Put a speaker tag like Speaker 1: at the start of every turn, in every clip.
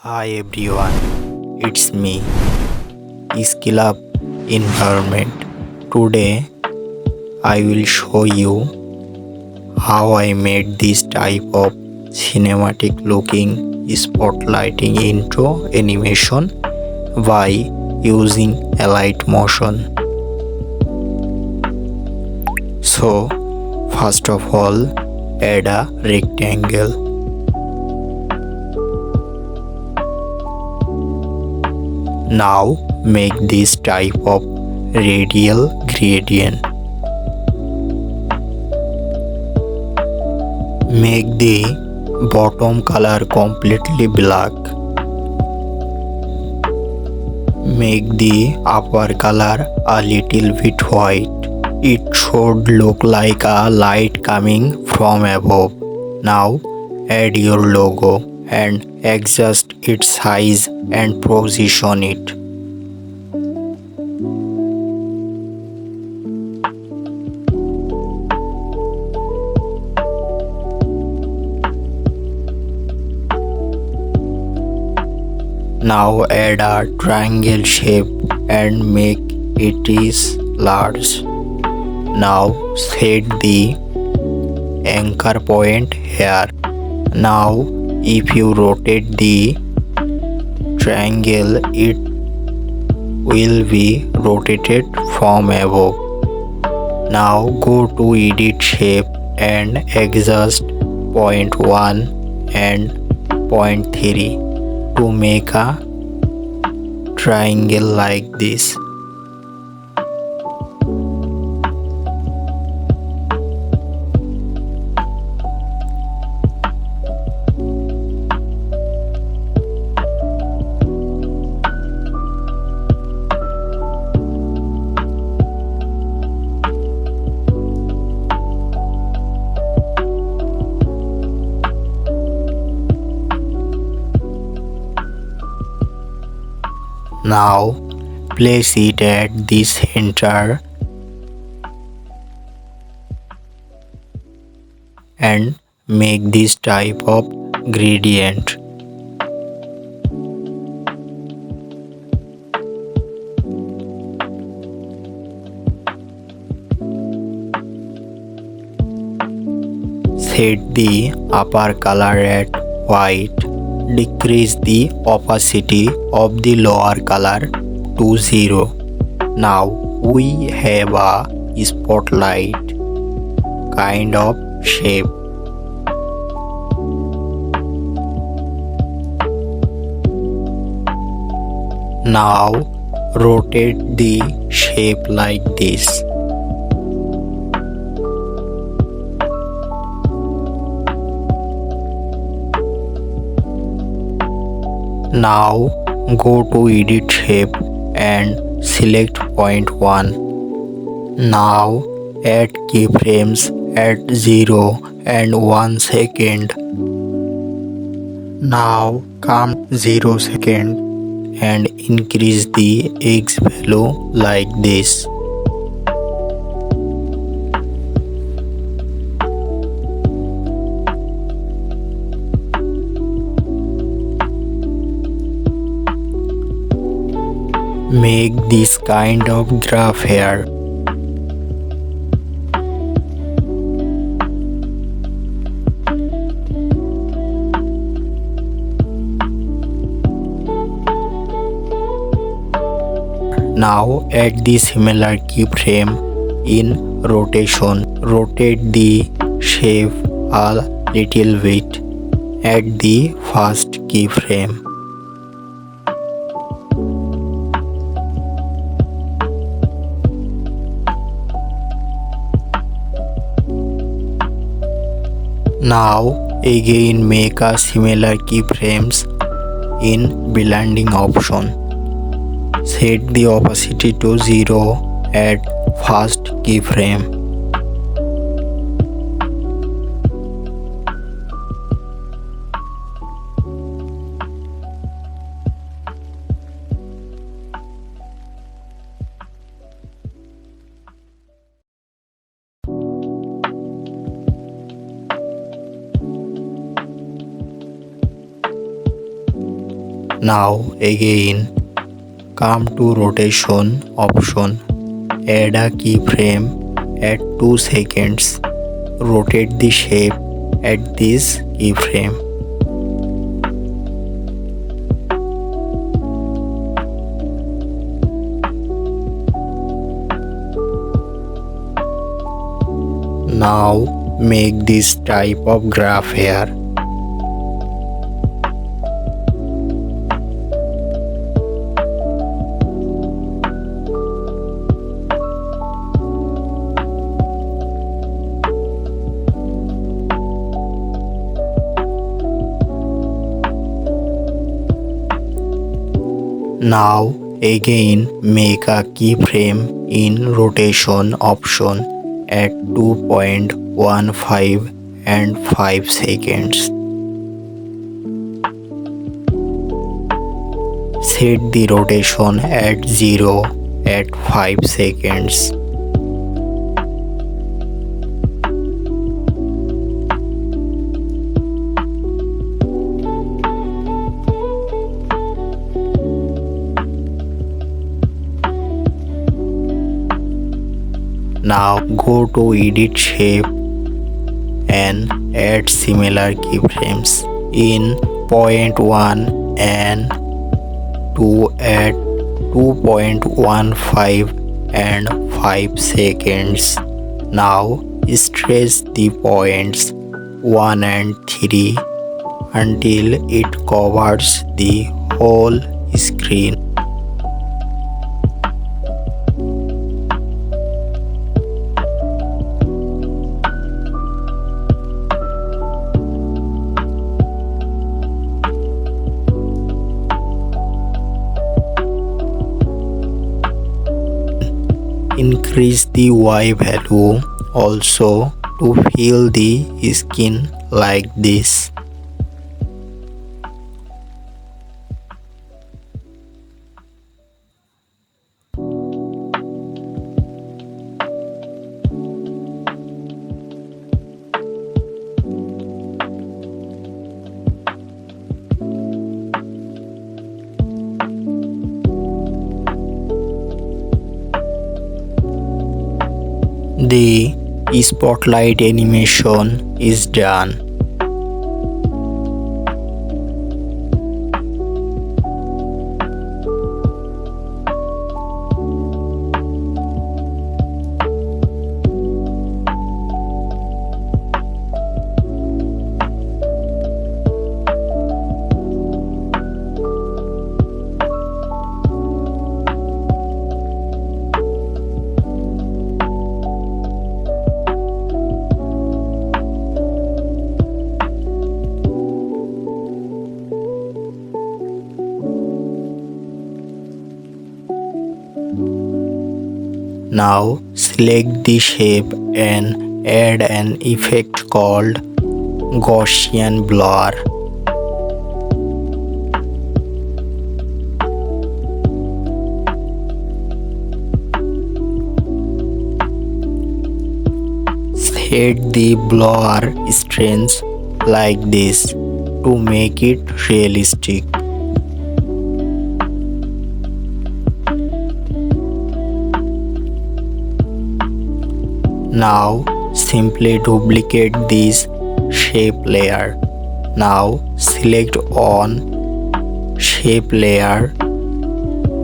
Speaker 1: Hi everyone, it's me, Skillup Environment. Today I will show you how I made this type of cinematic looking spotlighting intro animation by using Alight Motion. So first of all, add a rectangle. Now make this type of radial gradient. Make the bottom color completely black. Make the upper color a little bit white. It should look like a light coming from above. Now add your logo and adjust its size and position it. Now add a triangle shape and make it is large. Now set the anchor point here. Now if you rotate the triangle, it will be rotated from above. Now go to edit shape and adjust point 1 and point 3 to make a triangle like this. Now place it at the center and make this type of gradient. Set the upper color at white. Decrease the opacity of the lower color to 0. Now we have a spotlight kind of shape. Now rotate the shape like this. Now go to edit shape and select point 1. Now add keyframes at 0 and 1 second. Now come 0 second and increase the X value like this. Make this kind of graph here. Now add the similar keyframe in rotation. Rotate the shape a little bit. Add the first keyframe. Now again make a similar keyframes in blending option. Set the opacity to 0 at first keyframe. Now again come to rotation option. Add a keyframe at 2 seconds. Rotate the shape at this keyframe. Now make this type of graph here. Now again make a keyframe in rotation option at 2.15 and 5 seconds. Set the rotation at 0 at 5 seconds. Now go to edit shape and add similar keyframes in 0.1 and 2 at 2.15 and 5 seconds. Now stretch the points 1 and 3 until it covers the whole screen. Increase the Y value also to fill the skin like this. The spotlight animation is done. Now select the shape and add an effect called Gaussian blur. Set the blur strength like this to make it realistic. Now simply duplicate this shape layer. Now select on shape layer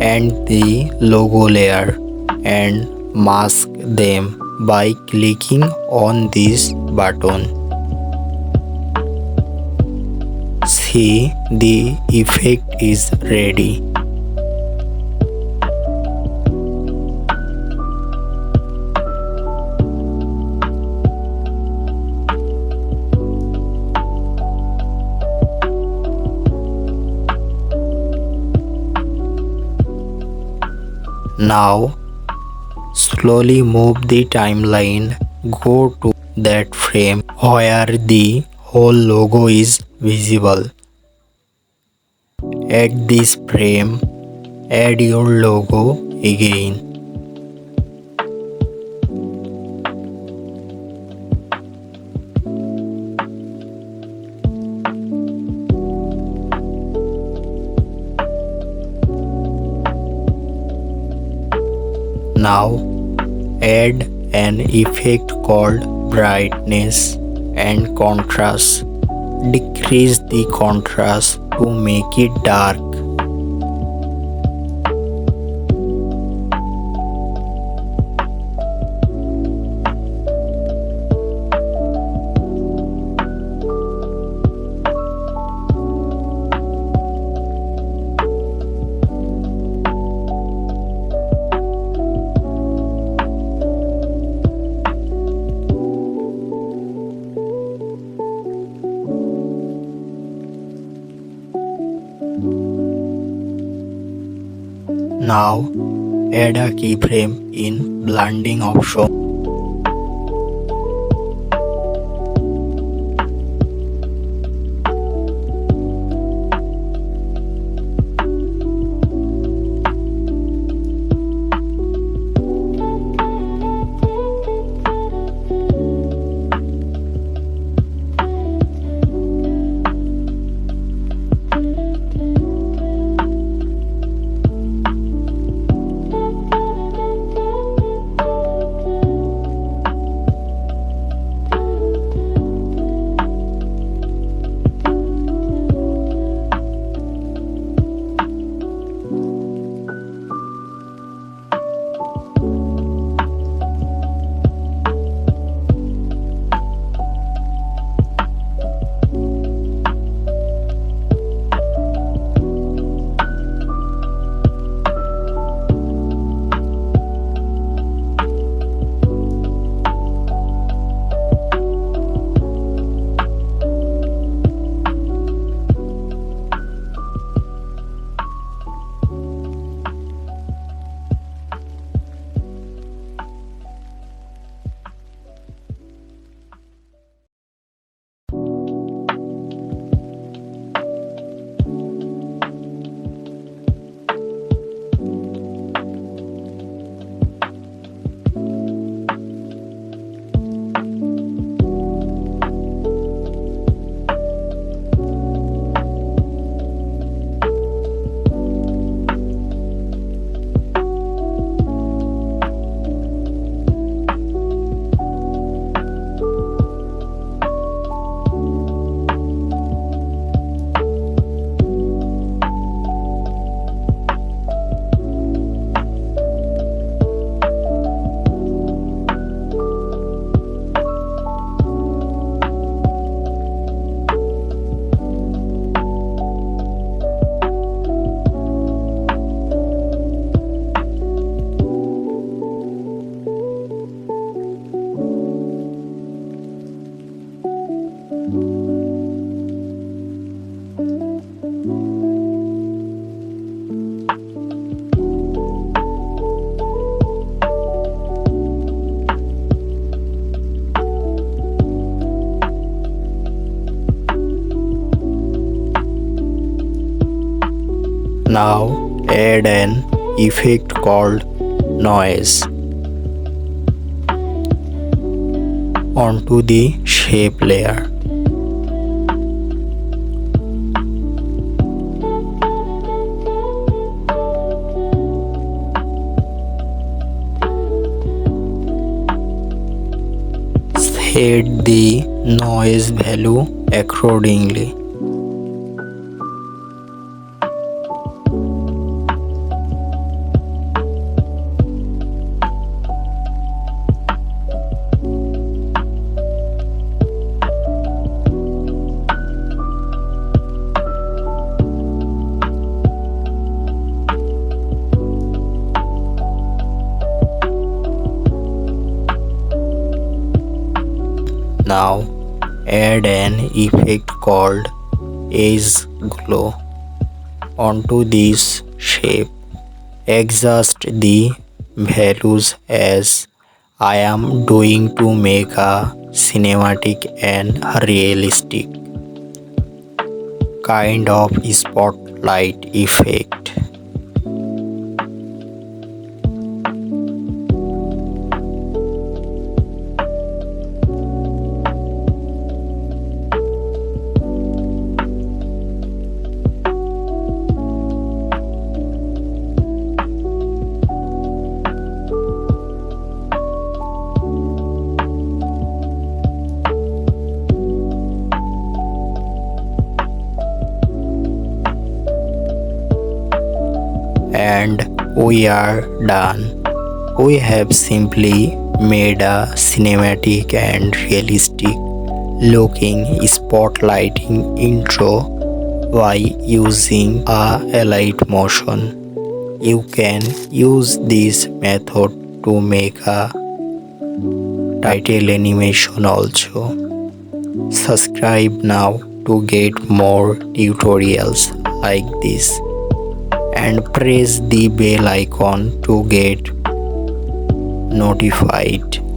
Speaker 1: and the logo layer and mask them by clicking on this button. See, the effect is ready. Now slowly move the timeline, go to that frame where the whole logo is visible. At this frame, add your logo again. Now add an effect called brightness and contrast. Decrease the contrast to make it dark. Now add a keyframe in blending option. Now add an effect called noise onto the shape layer. Set the noise value accordingly. Now add an effect called Edge Glow onto this shape. Adjust the values as I am doing to make a cinematic and realistic kind of spotlight effect. And we are done. We have simply made a cinematic and realistic looking spotlighting intro by using a Alight Motion. You can use this method to make a title animation also. Subscribe now to get more tutorials like this and press the bell icon to get notified.